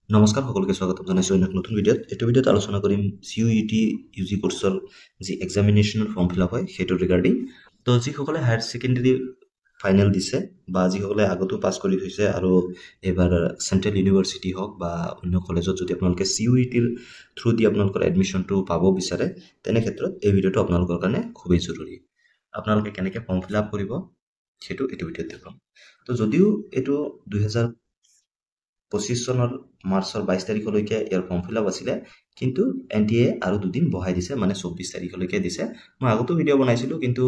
নমস্কাৰ সকলোকে স্বাগতম জনাইছোঁ অন্য এক নতুন ভিডিঅ'ত। এইটো ভিডিঅ'ত আলোচনা কৰিম CUET UG কোৰ্চৰ যি এক্সামিনেশ্যনৰ ফৰ্ম ফিল আপ হয় সেইটোৰ ৰিগাৰ্ডিং। তো যিসকলে হায়াৰ ছেকেণ্ডেৰী ফাইনেল দিছে বা যিসকলে আগতো পাছ কৰি থৈছে আৰু এইবাৰ চেণ্ট্ৰেল ইউনিভাৰ্চিটি হওক বা অন্য কলেজত যদি আপোনালোকে CUETৰ থ্ৰু দি আপোনালোকৰ এডমিশ্যনটো পাব বিচাৰে, তেনে ক্ষেত্ৰত এই ভিডিঅ'টো আপোনালোকৰ কাৰণে খুবেই জৰুৰী। আপোনালোকে কেনেকৈ ফৰ্ম ফিল আপ কৰিব সেইটো এইটো ভিডিঅ'ত দেখুৱাম। তো যদিও এইটো 2025 চনৰ মাৰ্চৰ 22 তাৰিখলৈকে ইয়াৰ ফৰ্ম ফিল আপ আছিলে, কিন্তু NTA আৰু দুদিন বঢ়াই দিছে, মানে 24 তাৰিখলৈকে দিছে। মই আগতো ভিডিঅ' বনাইছিলোঁ, কিন্তু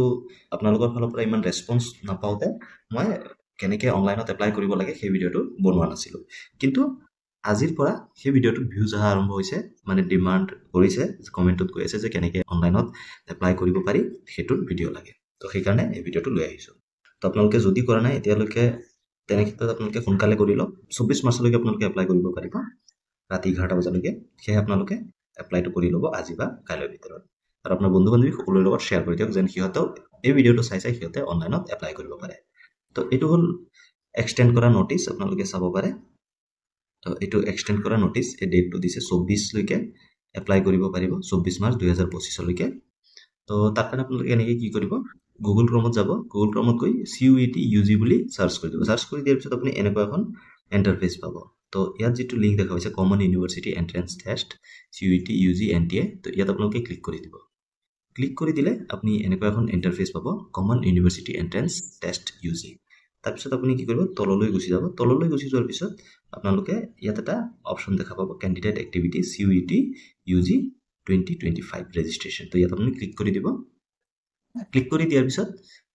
আপোনালোকৰ ফালৰ পৰা ইমান ৰেছপন্স নাপাওঁতে মই কেনেকৈ অনলাইনত এপ্লাই কৰিব লাগে সেই ভিডিঅ'টো বনোৱা নাছিলোঁ। কিন্তু আজিৰ পৰা সেই ভিডিঅ'টোত ভিউজ অহা আৰম্ভ হৈছে, মানে ডিমাণ্ড কৰিছে, কমেণ্টত কৈ আছে যে কেনেকৈ অনলাইনত এপ্লাই কৰিব পাৰি সেইটোৰ ভিডিঅ' লাগে। তো সেইকাৰণে এই ভিডিঅ'টো লৈ আহিছোঁ। তো আপোনালোকে যদি কৰা নাই এতিয়ালৈকে, তেনে ক্ষেত্ৰত আপোনালোকে সোনকালে কৰি লওক। 24 মাৰ্চলৈকে আপোনালোকে এপ্লাই কৰিব পাৰিব, ৰাতি 11টা বজালৈকে। সেয়ে আপোনালোকে এপ্লাইটো কৰি ল'ব আজি বা কাইলৈৰ ভিতৰত, আৰু আপোনাৰ বন্ধু বান্ধৱী সকলোৰে লগত শ্বেয়াৰ কৰি দিয়ক, যেন সিহঁতেও এই ভিডিঅ'টো চাই সিহঁতে অনলাইনত এপ্লাই কৰিব পাৰে। তো এইটো হ'ল এক্সটেণ্ড কৰা নটিচ, আপোনালোকে চাব পাৰে। তো এইটো এক্সটেণ্ড কৰা নটিচ, এই ডেটটো দিছে 24লৈকে এপ্লাই কৰিব পাৰিব, 24 মাৰ্চ 2025লৈকে। তো তাৰ কাৰণে আপোনালোকে এনেকৈ কি কৰিব, গুগল ক্ৰমত যাব, গুগল ক্ৰমত গৈ CUET UG বুলি চাৰ্চ কৰি দিব। চাৰ্চ কৰি দিয়াৰ পিছত আপুনি এনেকুৱা এখন ইণ্টাৰফেচ পাব। তো ইয়াত যিটো লিংক দেখা হৈছে common university entrance test CUET UG NTA, তো ইয়াত আপোনালোকে ক্লিক কৰি দিব। ক্লিক কৰি দিলে আপুনি এনেকুৱা এখন ইণ্টাৰফেচ পাব, common university entrance test UG। তাৰপিছত আপুনি কি কৰিব, তললৈ গুচি যাব। তললৈ গুচি যোৱাৰ পিছত আপোনালোকে ইয়াত এটা অপশ্যন দেখা পাব, candidate activity CUET UG 2025 registration. তো ইয়াত আপুনি ক্লিক কৰি দিব। ক্লিক কৰি দিয়াৰ পিছত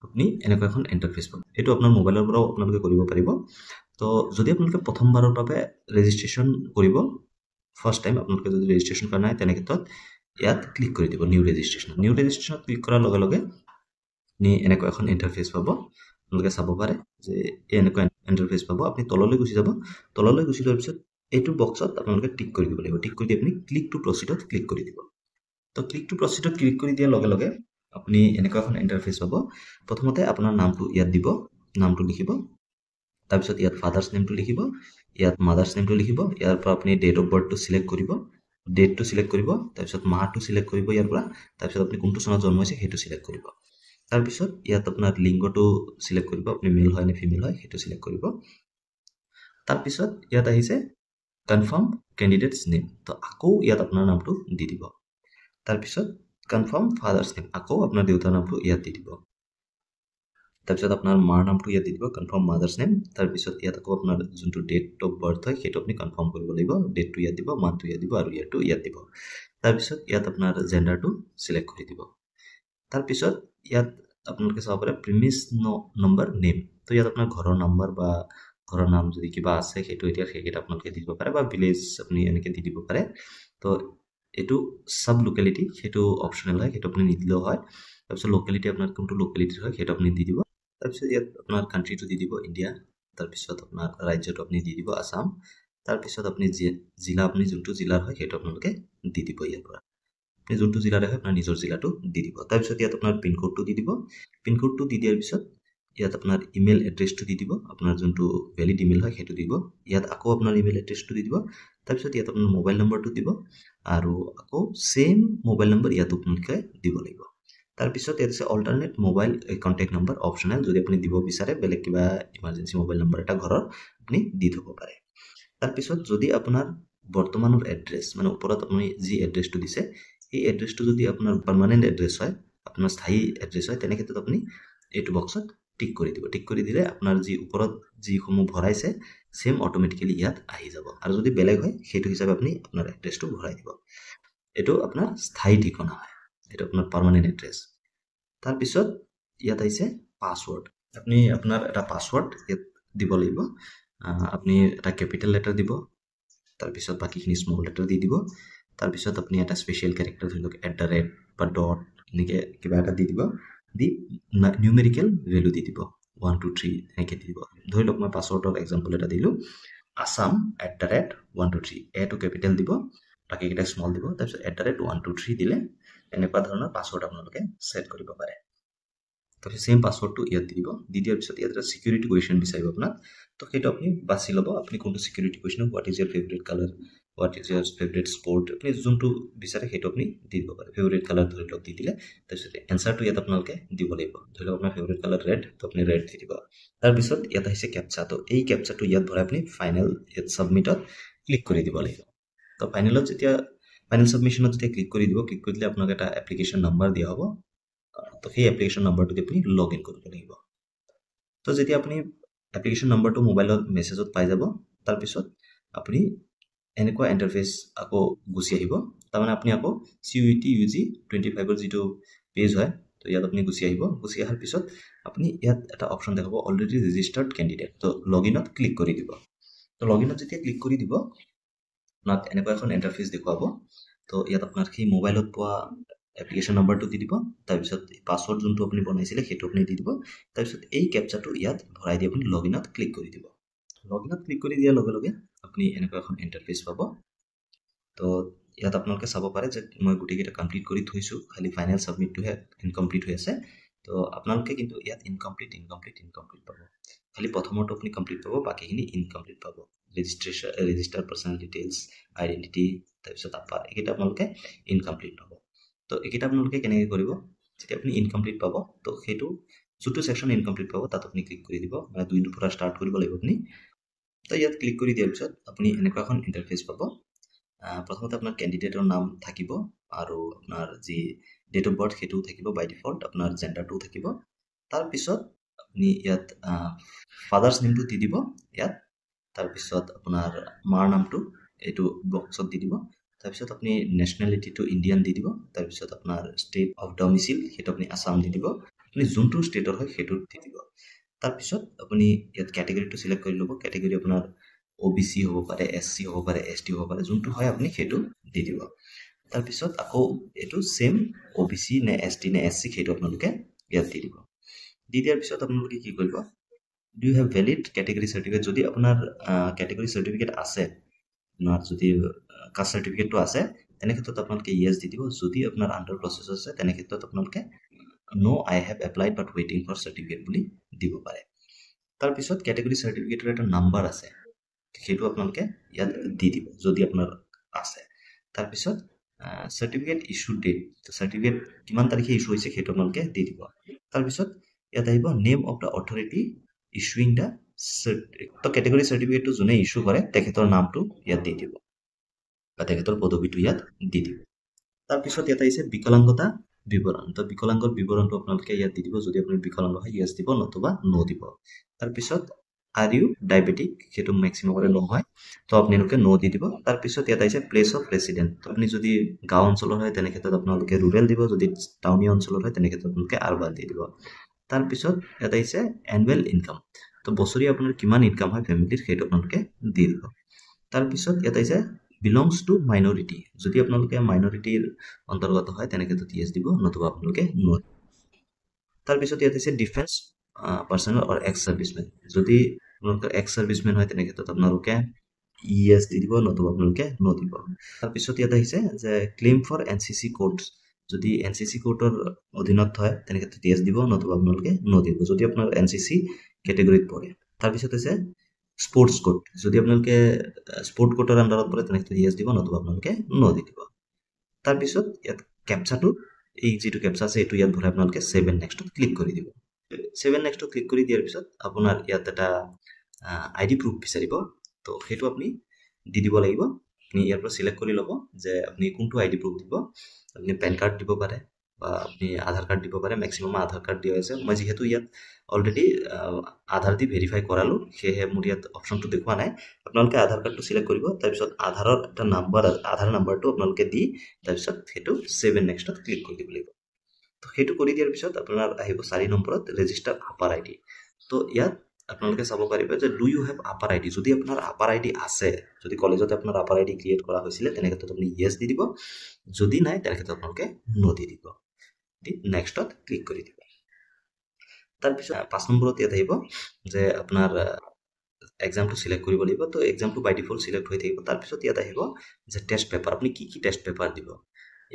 আপুনি এনেকুৱা এখন ইণ্টাৰফেচ পাব। এইটো আপোনাৰ মোবাইলৰ পৰাও আপোনালোকে কৰিব পাৰিব। তো যদি আপোনালোকে প্ৰথমবাৰৰ বাবে ৰেজিষ্ট্ৰেশ্যন কৰিব, ফাৰ্ষ্ট টাইম আপোনালোকে যদি ৰেজিষ্ট্ৰেশ্যন কৰা নাই, তেনে ক্ষেত্ৰত ইয়াত ক্লিক কৰি দিব নিউ ৰেজিষ্ট্ৰেশ্যন। নিউ ৰেজিষ্ট্ৰেশ্যনত ক্লিক কৰাৰ লগে লগে আপুনি এনেকুৱা এখন ইণ্টাৰফেচ পাব। আপোনালোকে চাব পাৰে যে এনেকুৱা ইণ্টাৰফেচ পাব। আপুনি তললৈ গুচি যাব। তললৈ গুচি যোৱাৰ পিছত এইটো বক্সত আপোনালোকে টিক কৰি দিব লাগিব। টিক কৰি দি আপুনি ক্লিক টু প্ৰচিডত ক্লিক কৰি দিব। তো ক্লিক টু প্ৰচিডত ক্লিক কৰি দিয়াৰ লগে লগে আপুনি এনেকুৱা এখন ইণ্টাৰফেচ পাব। প্ৰথমতে আপোনাৰ নামটো ইয়াত দিব, নামটো লিখিব। তাৰপিছত ইয়াত ফাদাৰ্ছ নেমটো লিখিব, ইয়াত মাদাৰ্ছ নেমটো লিখিব। ইয়াৰ পৰা আপুনি ডেট অফ বাৰ্থটো চিলেক্ট কৰিব, ডেটটো চিলেক্ট কৰিব। তাৰপিছত মাহটো চিলেক্ট কৰিব ইয়াৰ পৰা। তাৰপিছত আপুনি কোনটো চনত জন্ম হৈছে সেইটো চিলেক্ট কৰিব। তাৰপিছত ইয়াত আপোনাৰ লিংগটো চিলেক্ট কৰিব, আপুনি মেল হয় নে ফিমেল হয় সেইটো চিলেক্ট কৰিব। তাৰপিছত ইয়াত আহিছে কনফাৰ্ম কেণ্ডিডেটছ নেম, তো আকৌ ইয়াত আপোনাৰ নামটো দি দিব। তাৰপিছত কনফাৰ্ম ফাদাৰ্ছ নেম, আকৌ আপোনাৰ দেউতাৰ নামটো ইয়াত দি দিব। তাৰপিছত আপোনাৰ মাৰ নামটো ইয়াত দি দিব, কনফাৰ্ম মাদাৰ্ছ নেম। তাৰপিছত ইয়াত আকৌ আপোনাৰ যোনটো ডেট অফ বাৰ্থ হয় সেইটো আপুনি কনফাৰ্ম কৰিব লাগিব। ডেটটো ইয়াত দিব, মান্থটো ইয়াত দিব আৰু ইয়াৰটো ইয়াত দিব। তাৰপিছত ইয়াত আপোনাৰ জেণ্ডাৰটো চিলেক্ট কৰি দিব। তাৰপিছত ইয়াত আপোনালোকে চাব পাৰে প্ৰিমিছ নম্বৰ নেম, তো ইয়াত আপোনাৰ ঘৰৰ নাম্বাৰ বা ঘৰৰ নাম যদি কিবা আছে সেইটো এতিয়া সেইকেইটা আপোনালোকে দি দিব পাৰে, বা ভিলেজ আপুনি এনেকৈ দি দিব পাৰে। তো এইটো চাব লোকেলিটি, সেইটো অপশ্যনেল হয়, সেইটো আপুনি নিদিলেও হয়। তাৰপিছত লোকেলিটি আপোনাৰ কোনটো লোকেলিটিৰ হয় সেইটো আপুনি দি দিব। তাৰপিছত ইয়াত আপোনাৰ কাণ্ট্ৰিটো দি দিব ইণ্ডিয়া। তাৰপিছত আপোনাৰ ৰাজ্যটো আপুনি দি দিব আছাম। তাৰপিছত আপুনি জিলা, আপুনি যোনটো জিলাৰ হয় সেইটো আপোনালোকে দি দিব। ইয়াৰ পৰা আপুনি যোনটো জিলাৰে হয় আপোনাৰ নিজৰ জিলাটো দি দিব। তাৰপিছত ইয়াত আপোনাৰ পিনক'ডটো দি দিব। পিনক'ডটো দি দিয়াৰ পিছত ইয়াত আপোনাৰ ইমেইল এড্ৰেছটো দি দিব, আপোনাৰ যোনটো ভেলিড ইমেইল হয় সেইটো দিব। ইয়াত আকৌ আপোনাৰ ইমেইল এড্ৰেছটো দি দিব। তাৰপিছত ইয়াত আপোনাৰ মোবাইল নম্বৰটো দিব, আৰু আকৌ ছেইম মোবাইল নম্বৰ ইয়াতো আপোনালোকে দিব লাগিব। তাৰপিছত ইয়াত আছে alternate mobile contact number, optional. যদি আপুনি দিব বিচাৰে বেলেগ কিবা ইমাৰ্জেঞ্চি মোবাইল নম্বৰ এটা ঘৰৰ, আপুনি দি থ'ব পাৰে। তাৰপিছত যদি আপোনাৰ বৰ্তমানৰ এড্ৰেছ, মানে ওপৰত আপুনি যি এড্ৰেছটো দিছে এই এড্ৰেছটো যদি আপোনাৰ পাৰ্মানেণ্ট এড্ৰেছ হয়, আপোনাৰ স্থায়ী এড্ৰেছ হয়, তেনে ক্ষেত্ৰত আপুনি এইটো বক্সত টিক কৰি দিব। টিক কৰি দিলে আপোনাৰ যি ওপৰত যিসমূহ ভৰাইছে ছেম অট'মেটিকেলি ইয়াত আহি যাব। আৰু যদি বেলেগ হয় সেইটো হিচাপে আপুনি আপোনাৰ এড্ৰেছটো ভৰাই দিব। এইটো আপোনাৰ স্থায়ী ঠিকনা হয়, এইটো আপোনাৰ পাৰ্মানেণ্ট এড্ৰেছ। তাৰপিছত ইয়াত আহিছে পাছৱৰ্ড। আপুনি আপোনাৰ এটা পাছৱৰ্ড ইয়াত দিব লাগিব। আপুনি এটা কেপিটেল লেটাৰ দিব, তাৰপিছত বাকীখিনি স্মল লেটাৰ দি দিব। তাৰপিছত আপুনি এটা স্পেচিয়েল কেৰেক্টাৰ, ধৰি লওক @ বা ডট এনেকৈ কিবা এটা দি দিব। দি নিউমেৰিকেল ভেলু দি দিব, 1 2 3 এনেকৈ দি দিব। ধৰি লওক মই পাছৱৰ্ডৰ এক্সাম্পল এটা দিলোঁ, আছাম @ 1 2 3। এটো কেপিটেল দিব, বাকীকেইটা স্মল দিব। তাৰপিছত @ 1 2 3 দিলে এনেকুৱা ধৰণৰ পাছৱৰ্ড আপোনালোকে ছেট কৰিব পাৰে। তো সেম পাছৱৰ্ডটো ইয়াত দি দিব দি দিয়াৰ পিছত ইয়াত এটা সিকিউৰিটি কুৱেশ্যন বিচাৰিব আপোনাক তো সেইটো আপুনি বাছি ল'ব আপুনি কোনটো security question what is year favourite colour what is year favourite sport আপুনি যোনটো বিচাৰে সেইটো আপুনি দি দিব পাৰে ফেভৰেট কালাৰ ধৰি লওক দি দিলে তাৰপিছত এনচাৰটো ইয়াত আপোনালোকে দিব লাগিব ধৰি লওক আপোনাৰ ফেভৰেট কালাৰ ৰেড তো আপুনি ৰেড দি দিব তাৰপিছত ইয়াত আহিছে কেপচা তো এই কেপচাটো ইয়াত ভৰাই আপুনি ফাইনেল ইয়াত ছাবমিটত ক্লিক কৰি দিব লাগিব তো ফাইনেলত যেতিয়া ফাইনেল ছাবমিশ্যনত যেতিয়া ক্লিক কৰি দিব ক্লিক কৰি দিলে আপোনাক এটা এপ্লিকেশ্যন নাম্বাৰ দিয়া হ'ব তো সেই এপ্লিকেশ্যন নাম্বাৰটো দি আপুনি লগ ইন কৰিব লাগিব তো যেতিয়া আপুনি এপ্লিকেশ্যন নাম্বাৰটো মোবাইলত মেছেজত পাই যাব তাৰপিছত আপুনি এনেকুৱা ইণ্টাৰফেচ আকৌ গুচি আহিব তাৰমানে আপুনি আকৌ CUET UG 25ৰ যিটো পেজ হয় তো ইয়াত আপুনি গুচি আহিব গুচি অহাৰ পিছত আপুনি ইয়াত এটা অপশ্যন দেখাব অলৰেডি ৰেজিষ্টাৰ্ড কেণ্ডিডেট তো লগ ইনত ক্লিক কৰি দিব তো লগ ইনত যেতিয়া ক্লিক কৰি দিব আপোনাক এনেকুৱা এখন ইণ্টাৰফেচ দেখুৱাব তো ইয়াত আপোনাৰ সেই মোবাইলত পোৱা এপ্লিকেশ্যন নাম্বাৰটো দি দিব তাৰপিছত পাছৱৰ্ড যোনটো আপুনি বনাইছিলে সেইটো আপুনি দি দিব তাৰপিছত এই কেপচাটো ইয়াত ভৰাই দি আপুনি লগ ইনত ক্লিক কৰি দিব লগ ইনত ক্লিক কৰি দিয়াৰ লগে লগে আপুনি এনেকুৱা এখন ইণ্টাৰফেচ পাব তো ইয়াত আপোনালোকে চাব পাৰে যে মই গোটেইকেইটা কমপ্লিট কৰি থৈছোঁ খালি ফাইনেল ছাবমিটটোহে ইনকমপ্লিট হৈ আছে তো আপোনালোকে কিন্তু ইয়াত ইনকমপ্লিট পাব খালি প্ৰথমৰটো আপুনি কমপ্লিট পাব বাকীখিনি ইনকমপ্লিট পাব ৰেজিষ্টাৰ পাৰ্চনেল ডিটেইলছ আইডেণ্টিটি তাৰপিছত আপাৰ এইকেইটা আপোনালোকে ইনকমপ্লিট পাব তো এইকেইটা আপোনালোকে কেনেকৈ কৰিব যেতিয়া আপুনি ইনকমপ্লিট পাব তো সেইটো যোনটো ছেকশ্যন ইনকমপ্লিট পাব তাত আপুনি ক্লিক কৰি দিব মানে 2ৰ পৰা ষ্টাৰ্ট কৰিব লাগিব আপুনি তো ইয়াত ক্লিক কৰি দিয়াৰ পিছত আপুনি এনেকুৱা এখন ইণ্টাৰফেচ পাব প্ৰথমতে আপোনাৰ কেণ্ডিডেটৰ নাম থাকিব আৰু আপোনাৰ যি ডেট অফ বাৰ্থ সেইটোও থাকিব বাই ডিফল্ট আপোনাৰ জেণ্ডাৰটোও থাকিব তাৰপিছত আপুনি ইয়াত ফাদাৰ্ছ নেমটো দি দিব ইয়াত তাৰপিছত আপোনাৰ মাৰ নামটো এইটো বক্সত দি দিব তাৰপিছত আপুনি নেশ্যনেলিটিটো ইণ্ডিয়ান দি দিব তাৰপিছত আপোনাৰ ষ্টেট অফ ডমিচিল সেইটো আপুনি আছাম দি দিব আপুনি যোনটো ষ্টেটৰ হয় সেইটো দি দিব তাৰপিছত আপুনি ইয়াত কেটেগৰীটো চিলেক্ট কৰি ল'ব কেটেগৰী আপোনাৰ OBC হ'ব পাৰে SC হ'ব পাৰে ST হ'ব পাৰে যোনটো হয় আপুনি সেইটো দি দিব তাৰপিছত আকৌ এইটো সেম OBC নে ST নে SC সেইটো আপোনালোকে ইয়াত দি দিব দি দিয়াৰ পিছত আপোনালোকে কি কৰিব do you have valid category certificate যদি আপোনাৰ কেটেগৰী চাৰ্টিফিকেট আছে আপোনাৰ যদি কাষ্ট চাৰ্টিফিকেটটো আছে তেনে ক্ষেত্ৰত আপোনালোকে ইয়েছ দি দিব যদি আপোনাৰ আণ্ডাৰ প্ৰচেছ আছে তেনে ক্ষেত্ৰত আপোনালোকে no I have applied but ৱেইটিং ফৰ চাৰ্টিফিকেট বুলি দিব পাৰে তাৰপিছত কেটেগৰী চাৰ্টিফিকেটৰ এটা নাম্বাৰ আছে সেইটো আপোনালোকে ইয়াত দি দিব যদি আপোনাৰ আছে তাৰপিছত চাৰ্টিফিকেট ইছ্যু ডেট চাৰ্টিফিকেট কিমান তাৰিখে ইছ্যু হৈছে সেইটো আপোনালোকে দি দিব তাৰপিছত ইয়াত আহিব name of the authority issuing the তো কেটেগৰী চাৰ্টিফিকেটটো যোনে ইছ্যু কৰে তেখেতৰ নামটো ইয়াত দি দিব বা তেখেতৰ পদবীটো ইয়াত দি দিব তাৰপিছত ইয়াত আহিছে বিকলাংগতা বিৱৰণ তো বিকলাংগৰ বিৱৰণটো আপোনালোকে ইয়াত দি দিব যদি আপুনি বিকলাংগ হয় ইয়েছ দিব নতুবা নো দিব তাৰপিছত আৰ ইউ ডায়েবেটিক সেইটো মেক্সিমামৰে নো হয় তো আপোনালোকে নো দি দিব তাৰপিছত ইয়াত আহিছে প্লেচ অফ ৰেচিডেণ্ট আপুনি যদি গাঁও অঞ্চলৰ হয় তেনে ক্ষেত্ৰত আপোনালোকে ৰুৰেল দিব যদি টাউনীয়া অঞ্চলৰ হয় তেনে ক্ষেত্ৰত আপোনালোকে আৰবান দি দিব তাৰপিছত ইয়াত আহিছে এনুৱেল ইনকাম তো বছৰি আপোনাৰ কিমান ইনকাম হয় ফেমিলিৰ সেইটো আপোনালোকে দি দিব তাৰপিছত ইয়াত আহিছে বিলংছ টু মাইনৰিটি যদি আপোনালোকে মাইনৰিটিৰ অন্তৰ্গত হয় তেনে ক্ষেত্ৰত ইয়েছ দিব নতুবা আপোনালোকে নো তাৰপিছত ইয়াত আছে ডিফেন্স পাৰ্চনেল অৰ এক্স চাৰ্ভিচমেন যদি আপোনালোকে এক্স চাৰ্ভিচমেন হয় তেনে ক্ষেত্ৰত আপোনালোকে ইয়েছ দি দিব নতুবা আপোনালোকে নো দিব তাৰপিছত ইয়াত আহিছে যে ক্লেইম ফৰ NCC কোড যদি NCC কোডৰ অধীনত হয় তেনে ক্ষেত্ৰত ইয়েছ দিব নতুবা আপোনালোকে নো দিব যদি আপোনাৰ NCC কেটেগৰীত পৰে তাৰপিছত আছে স্পৰ্টছ কোড যদি আপোনালোকে স্পৰ্ট কোডৰ আণ্ডাৰত পৰে তেনে ক্ষেত্ৰত ইয়েছ দিব নতুবা আপোনালোকে নো দি দিব তাৰপিছত ইয়াত কেপচাটো এই যিটো কেপচা আছে এইটো ইয়াত ভৰাই আপোনালোকে সেভ এণ্ড নেক্সটত ক্লিক কৰি দিব সেভ এণ্ড নেক্সটত ক্লিক কৰি দিয়াৰ পিছত আপোনাৰ ইয়াত এটা ID প্ৰুফ বিচাৰিব তো সেইটো আপুনি দি দিব লাগিব আপুনি ইয়াৰ পৰা সিলেক্ট কৰি ল'ব যে আপুনি কোনটো ID প্ৰুফ দিব আপুনি পেন কাৰ্ড দিব পাৰে বা আপুনি আধাৰ কাৰ্ড দিব পাৰে মেক্সিমাম আধাৰ কাৰ্ড দিয়া হৈছে মই যিহেতু ইয়াত অলৰেডি আধাৰ দি ভেৰিফাই কৰালো সেয়েহে মোৰ ইয়াত অপশ্যনটো দেখুৱা নাই আপোনালোকে আধাৰ কাৰ্ডটো সিলেক্ট কৰিব তাৰপিছত আধাৰৰ এটা নাম্বাৰ আধাৰ নাম্বাৰটো আপোনালোকে দি তাৰপিছত সেইটো সেভ এণ্ড নেক্সটত ক্লিক কৰি দিব লাগিব তো সেইটো কৰি দিয়াৰ পিছত আপোনাৰ আহিব 4 নম্বৰত ৰেজিষ্টাৰ আপাৰ ID তো ইয়াত আপোনালোকে চাব পাৰিব যে do you have APAAR ID যদি আপোনাৰ আপাৰ ID আছে যদি কলেজতে আপোনাৰ আপাৰ ID ক্ৰিয়েট কৰা হৈছিলে তেনে ক্ষেত্ৰত আপুনি ইয়েছ দি দিব যদি নাই তেনে ক্ষেত্ৰত আপোনালোকে নো দি দিব দি নেক্সটত ক্লিক কৰি দিব তাৰপিছত 5 নম্বৰত ইয়াত আহিব যে আপোনাৰ এক্সামটো সিলেক্ট কৰিব লাগিব তো এক্সামটো বাই ডিফল্ট সিলেক্ট হৈ থাকিব তাৰপিছত ইয়াত আহিব যে টেষ্ট পেপাৰ আপুনি কি টেষ্ট পেপাৰ দিব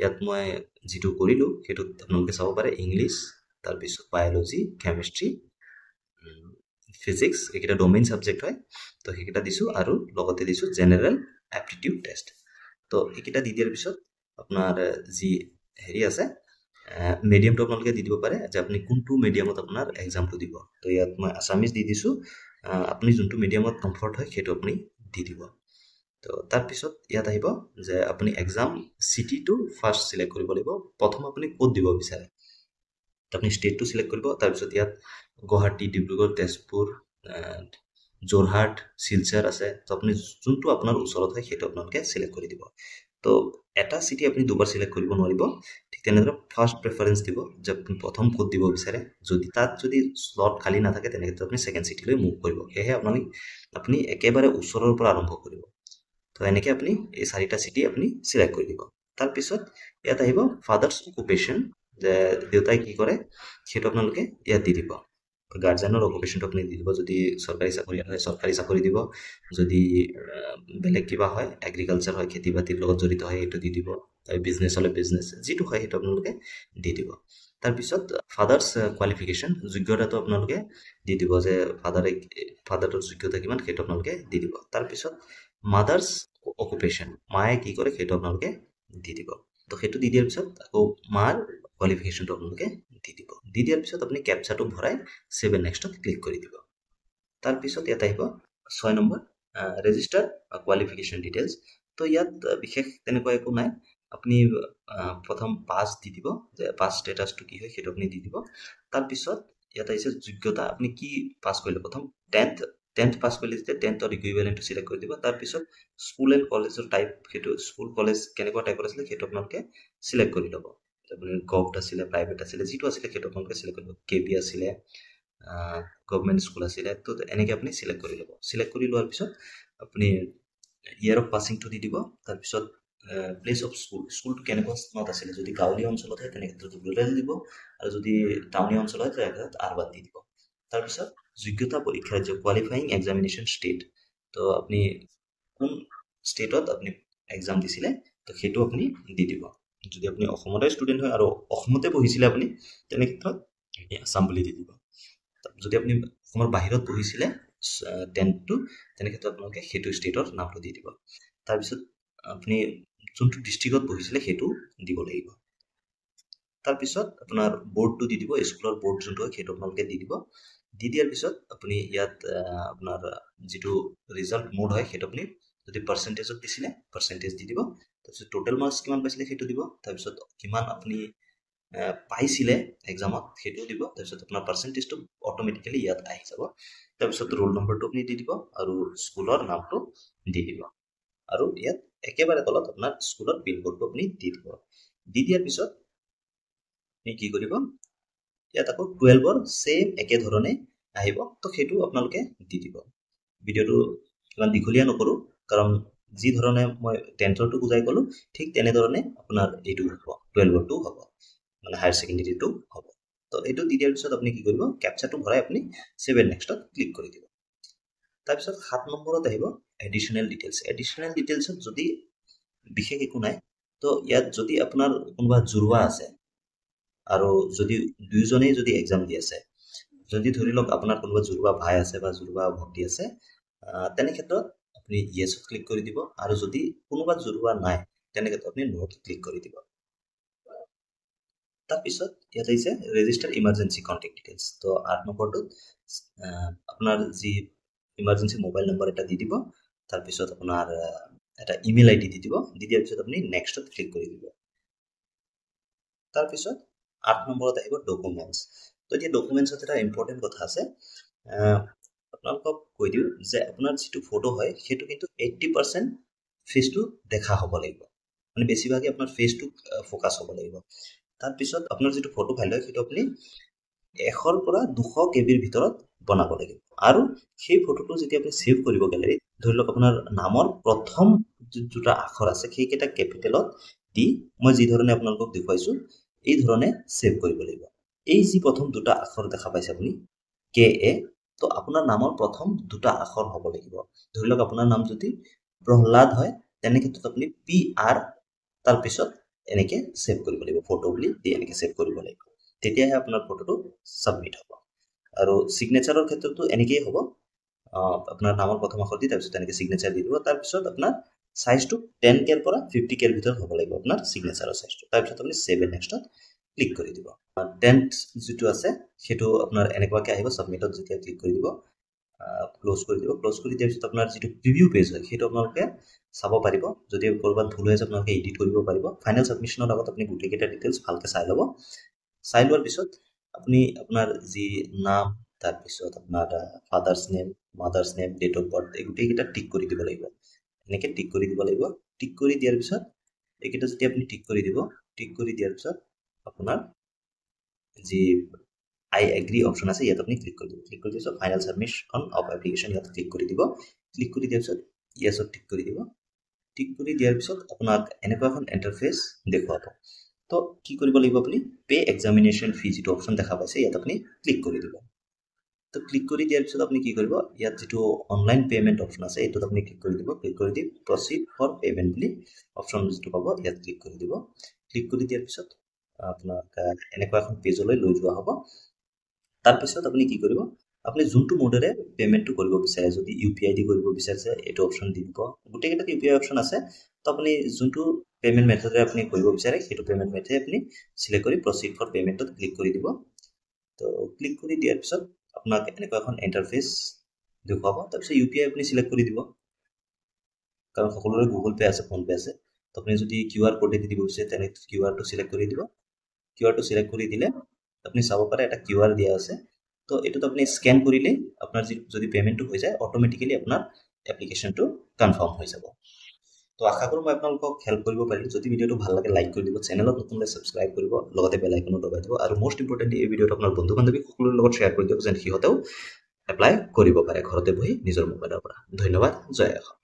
ইয়াত মই যিটো কৰিলোঁ সেইটোত আপোনালোকে চাব পাৰে ইংলিছ তাৰপিছত বায়'লজি কেমিষ্ট্ৰি ফিজিক্স এইকেইটা ডোমেইন ছাবজেক্ট হয় তো সেইকেইটা দিছোঁ আৰু লগতে দিছোঁ জেনেৰেল এপ্টিটিউড টেষ্ট তো এইকেইটা দি দিয়াৰ পিছত আপোনাৰ যি হেৰি আছে মিডিয়ামটো আপোনালোকে দি দিব পাৰে যে আপুনি কোনটো মিডিয়ামত আপোনাৰ এক্সামটো দিব তো ইয়াত মই আছামিজ দি দিছোঁ আপুনি যোনটো মিডিয়ামত কমফৰ্ট হয় সেইটো আপুনি দি দিব তো তাৰপিছত ইয়াত আহিব যে আপুনি এক্সাম চিটিটো ফাৰ্ষ্ট চিলেক্ট কৰিব লাগিব প্ৰথম আপুনি ক'ত দিব বিচাৰে আপুনি ষ্টেটটো চিলেক্ট কৰিব তাৰপিছত ইয়াত গুৱাহাটী ডিব্ৰুগড় তেজপুৰ যোৰহাট শিলচৰ আছে তো আপুনি যোনটো আপোনাৰ ওচৰত হয় সেইটো আপোনালোকে চিলেক্ট কৰি দিব তো এটা চিটি আপুনি দুবাৰ চিলেক্ট কৰিব নোৱাৰিব ঠিক তেনেদৰে ফাৰ্ষ্ট প্ৰেফাৰেঞ্চ দিব যে আপুনি প্ৰথম ক'ত দিব বিচাৰে যদি তাত যদি স্লট খালী নাথাকে তেনেক্ষেত্ৰত আপুনি ছেকেণ্ড চিটিলৈ মুভ কৰিব সেয়েহে আপুনি একেবাৰে ওচৰৰ পৰা আৰম্ভ কৰিব তো এনেকৈ আপুনি এই চাৰিটা চিটি আপুনি চিলেক্ট কৰি দিব তাৰপিছত ইয়াত আহিব ফাদাৰ্ছ অকুপেশ্যন যে দেউতাই কি কৰে সেইটো আপোনালোকে ইয়াত দি দিব গাৰ্জেনৰ অকুপেশ্যনটো আপুনি দি দিব যদি চৰকাৰী চাকৰি হয় চৰকাৰী চাকৰি দিব যদি বেলেগ কিবা হয় এগ্ৰিকালচাৰ হয় খেতি বাতিৰ লগত জড়িত হয় সেইটো দি দিব বিজনেছ হ'লে বিজনেছ যিটো হয় সেইটো আপোনালোকে দি দিব তাৰপিছত ফাদাৰ্ছ কোৱালিফিকেশ্যন যোগ্যতাটো আপোনালোকে দি দিব যে ফাদাৰৰ যোগ্যতা কিমান সেইটো আপোনালোকে দি দিব তাৰপিছত মাদাৰ্ছ অকুপেশ্যন মায়ে কি কৰে সেইটো আপোনালোকে দি দিব তো সেইটো দি দিয়াৰ পিছত আকৌ মাৰ কোৱালিফিকেশ্যনটো আপোনালোকে দি দিব দি দিয়াৰ পিছত আপুনি কেপচাটো ভৰাই ছেভ এণ্ড নেক্সটত ক্লিক কৰি দিব তাৰপিছত ইয়াত আহিব 6 নম্বৰ ৰেজিষ্টাৰ কোৱালিফিকেশ্যন ডিটেইলছ তো ইয়াত বিশেষ তেনেকুৱা একো নাই আপুনি প্ৰথম পাছ দি দিব যে পাছ ষ্টেটাছটো কি হয় সেইটো আপুনি দি দিব তাৰপিছত ইয়াত আহিছে যোগ্যতা আপুনি কি পাছ কৰিলে প্ৰথম 10th পাছ কৰিলে যেতিয়া 10th ইকুইভেলেণ্টটো চিলেক্ট কৰি দিব তাৰপিছত স্কুল এণ্ড কলেজৰ টাইপ সেইটো স্কুল কলেজ কেনেকুৱা টাইপৰ আছিলে সেইটো আপোনালোকে চিলেক্ট কৰি ল'ব আপুনি গভৰ্ণমেণ্ট আছিলে প্ৰাইভেট আছিলে যিটো আছিলে সেইটো আপোনালোকে চিলেক্ট কৰিব কেবি আছিলে গভৰ্ণমেণ্ট স্কুল আছিলে তো এনেকৈ আপুনি চিলেক্ট কৰি ল'ব চিলেক্ট কৰি লোৱাৰ পিছত আপুনি ইয়েৰ অফ পাছিংটো দি দিব তাৰপিছত প্লেচ অফ স্কুলটো কেনেকুৱা স্থানত আছিলে যদি গাঁৱলীয়া অঞ্চলত হয় তেনেক্ষেত্ৰত ৰুৰেল দিব আৰু যদি টাউনীয়া অঞ্চল হয় তেনেক্ষেত্ৰত আৰবান দি দিব তাৰপিছত যোগ্যতা পৰীক্ষা যে কোৱালিফাইং এক্সামিনেশ্যন ষ্টেট তো আপুনি কোন ষ্টেটত আপুনি এক্সাম দিছিলে তো সেইটো আপুনি দি দিব যদি আপুনি অসমতে ষ্টুডেণ্ট হয় আৰু অসমতে পঢ়িছিলে আপুনি তেনেক্ষেত্ৰত আছাম বুলি দি দিব যদি আপুনি অসমৰ বাহিৰত পঢ়িছিলে 10th তেনেক্ষেত্ৰত আপোনালোকে সেইটো ষ্টেটৰ নামটো দি দিব তাৰপিছত আপুনি যোনটো ডিষ্ট্ৰিক্টত পঢ়িছিলে সেইটো দিব লাগিব তাৰপিছত আপোনাৰ বৰ্ডটো দি দিব স্কুলৰ বৰ্ড যোনটো হয় সেইটো আপোনালোকে দি দিব দি দিয়াৰ পিছত আপুনি ইয়াত আপোনাৰ যিটো ৰিজাল্ট মোড হয় সেইটো আপুনি যদি পাৰ্চেণ্টেজত দিছিলে পাৰ্চেণ্টেজ দি দিব তাৰপিছত টোটেল মাৰ্কছ কিমান পাইছিলে সেইটো দিব তাৰপিছত কিমান আপুনি পাইছিলে এক্সামত সেইটো দিব তাৰপিছত আপোনাৰ পাৰ্চেণ্টেজটো অট'মেটিকেলি ইয়াত আহি যাব তাৰপিছত ৰোল নম্বৰটো আপুনি দি দিব আৰু স্কুলৰ নামটো দি দিব আৰু ইয়াত একেবাৰে তলত আপোনাৰ স্কুলৰ পিনক'ডটো আপুনি দি দিব দি দিয়াৰ পিছত আপুনি কি কৰিব ইয়াত আকৌ 12ৰ ছেম একেধৰণে আহিব তো সেইটো আপোনালোকে দি দিব ভিডিঅ'টো ইমান দীঘলীয়া নকৰোঁ কাৰণ যি ধৰণে মই 10thৰটো বুজাই ক'লোঁ ঠিক তেনেধৰণে আপোনাৰ এইটো হ'ব 12ৰটো হ'ব মানে হায়াৰ ছেকেণ্ডেৰীটো হ'ব তো এইটো দি দিয়াৰ পিছত আপুনি কি কৰিব কেপচাটো ভৰাই আপুনি ছেভ এণ্ড নেক্সটত ক্লিক কৰি দিব তাৰপিছত 7 নম্বৰত আহিব এডিশ্যনেল ডিটেইলছত যদি বিশেষ একো নাই তো ইয়াত যদি আপোনাৰ কোনোবা জুৰুৱা আছে আৰু যদি দুয়োজনেই যদি এক্সাম দি আছে যদি ধৰি লওক আপোনাৰ কোনোবা জুৰুৱা ভাই আছে বা জুৰুৱা ভণ্টি আছে তেনে ক্ষেত্ৰত আপুনি য়েছত ক্লিক কৰি দিব আৰু যদি কোনোবা জুৰুৱা নাই তেনে ক্ষেত্ৰত আপুনি নোত ক্লিক কৰি দিব তাৰপিছত ইয়াত আহিছে ৰেজিষ্টাৰ ইমাৰ্জেঞ্চি কণ্টেক্ট ডিটেইলছ তো 8 নম্বৰটোত আপোনাৰ যি ইমাৰ্জেঞ্চি মোবাইল নম্বৰ এটা দি দিব তাৰপিছত আপোনাৰ এটা ইমেইল আইডি দি দিব দি দিয়াৰ পিছত আপুনি নেক্সটত ক্লিক কৰি দিব তাৰপিছত 8 নম্বৰত আহিব ডকুমেণ্টছ তো এতিয়া ডকুমেণ্টছত এটা ইম্পৰ্টেণ্ট কথা আছে আপোনালোকক কৈ দিওঁ যে আপোনাৰ যিটো ফটো হয় সেইটো কিন্তু 80% ফেচটো দেখা হ'ব লাগিব মানে বেছিভাগে আপোনাৰ ফেচটো ফ'কাছ হ'ব লাগিব তাৰপিছত আপোনাৰ যিটো ফটো ফাইল হয় সেইটো আপুনি 100 পৰা 200 কেবিৰ ভিতৰত বনাব লাগিব আৰু সেই ফটোটো যেতিয়া আপুনি ছেভ কৰিব গেলেৰীত ধৰি লওক আপোনাৰ নামৰ প্ৰথম দুটা আখৰ আছে সেইকেইটা কেপিটেলত দি মই যি ধৰণে আপোনালোকক দেখুৱাইছোঁ এই ধৰণে ছেভ কৰিব লাগিব এই যি প্ৰথম দুটা আখৰ দেখা পাইছে আপুনি KA তো আপোনাৰ নামৰ প্ৰথম দুটা আখৰ হ'ব লাগিব ধৰি লওক আপোনাৰ নাম যদি প্ৰহ্লাদ হয় তেনে ক্ষেত্ৰত আপুনি PR তাৰপিছত এনেকৈ ছেভ কৰিব লাগিব ফটো বুলি দি এনেকৈ ছেভ কৰিব লাগিব তেতিয়াহে আপোনাৰ ফটোটো ছাবমিট হ'ব আৰু ছিগনেচাৰৰ ক্ষেত্ৰতো এনেকেই হ'ব আপোনাৰ নামৰ প্ৰথম আখৰ দি তাৰপিছত তেনেকৈ ছিগনেচাৰ দি দিব তাৰপিছত আপোনাৰ সাইজটো 10K ৰ পৰা 50K ৰ ভিতৰত হ'ব লাগিব আপোনাৰ ছিগনেচাৰৰ সাইজটো তাৰপিছত আপুনি সেভ এণ্ড নেক্সটত ক্লিক কৰি দিব 10th যেটো আছে সেটো আপোনাৰ এনেকুৱাকৈ আহিব সাবমিটত যেতিয়া ক্লিক কৰি দিব ক্লোজ কৰি দিব ক্লোজ কৰি দিয়াৰ পিছত আপোনাৰ যেটো প্ৰিভিউ পেজ হয় সেটো আপোনালোকে চাব পাৰিব যদি কৰবাত ভুল হৈ আছে আপোনালোকে এডিট কৰিব পাৰিব ফাইনেল সাবমিশনৰ আগত আপুনি গুটেকেটা ডিটেইলছ ভালকে চাই ল'ব চাই লোৱাৰ পিছত আপুনি আপোনাৰ যি নাম তাৰপিছত আপোনাৰ father's name mother's name date of birth গুটেকেটা টিক কৰি দিব লাগিব এনেকৈ টিক কৰি দিব লাগিব টিক কৰি দিয়াৰ পিছত এইকেইটা যেতিয়া আপুনি টিক কৰি দিব টিক কৰি দিয়াৰ পিছত আপোনাৰ যি I agree অপশন আছে ইয়াত আপুনি ক্লিক কৰি দিব ক্লিক কৰি দিছ ফাইনাল সাবমিশন অফ এপ্লিকেশন ইয়াত ক্লিক কৰি দিব ক্লিক কৰি দিয়াৰ পিছত ইয়েছত টিক কৰি দিব টিক কৰি দিয়াৰ পিছত আপোনাক এনেকুৱা এখন ইন্টাৰফেস দেখুৱাব তো কি কৰিব লাগিব আপুনি পে এক্সামিনেশন ফি যেটো অপশন দেখা পাইছে ইয়াত আপুনি ক্লিক কৰি দিব তো ক্লিক কৰি দিয়াৰ পিছত আপুনি কি কৰিব ইয়াত যেটো অনলাইন পেমেন্ট অপশন আছে এটোত আপুনি ক্লিক কৰি দিব ক্লিক কৰি দি প্ৰসিড ফৰ পেমেন্ট বুলি অপশন যেটো পাব ইয়াত ক্লিক কৰি দিব ক্লিক কৰি দিয়াৰ পিছত আপোনাক এনেকুৱা এখন পেজলৈ লৈ যোৱা হ'ব তাৰপিছত আপুনি কি কৰিব আপুনি যোনটো মোডেৰে পেমেন্টটো কৰিব বিচাৰে যদি ইউপিআই দি কৰিব বিচাৰে এটো অপশন দি দিব গুটেকেটা ইউপিআই অপশন আছে তো আপুনি যোনটো পেমেন্ট মেথডৰে আপুনি কৰিব বিচাৰে সেটো পেমেন্ট মেথড আপুনি সিলেক্ট কৰি প্ৰসিড ফৰ পেমেন্টত ক্লিক কৰি দিব তো ক্লিক কৰি দিয়াৰ পিছত আপোনাক এনেকুৱা এখন ইন্টাৰফেস দেখুৱাব তাৰপিছত ইউপিআই আপুনি সিলেক্ট কৰি দিব কাৰণ সকলোৰে গুগল পে আছে ফোন পে আছে তো আপুনি যদি কিউআৰ কোড দি দিব বিচাৰে তেনে কিউআৰ টো সিলেক্ট কৰি দিব কিউআৰ টো সিলেক্ট কৰি দিলে আপনি চাব পাৰে এটা কিউআৰ দিয়া আছে তো এটোত আপনি স্ক্যান কৰিলে আপোনাৰ যদি পেমেন্টটো হৈ যায় অটোমেটিক্যালি আপোনাৰ এপ্লিকেশনটো কনফাৰ্ম হৈ যাব তো আশা কৰো মই আপোনালোকক হেল্প কৰিব পাৰিলো যদি ভিডিওটো ভাল লাগে লাইক কৰি দিব চেনেলত নতুনলে সাবস্ক্ৰাইব কৰিব লগতে বেল আইকনটো দবাই দিব আৰু মোস্ট ইম্পৰ্টেন্টলি এই ভিডিওটো আপোনাৰ বন্ধু বান্ধৱী সকলোৰ লগত শেয়াৰ কৰি দিয়ক যেন সিহঁতেও এপ্লাই কৰিব পাৰে ঘৰতে বহি নিজৰ মোবাইলৰ পৰা ধন্যবাদ জয় অসম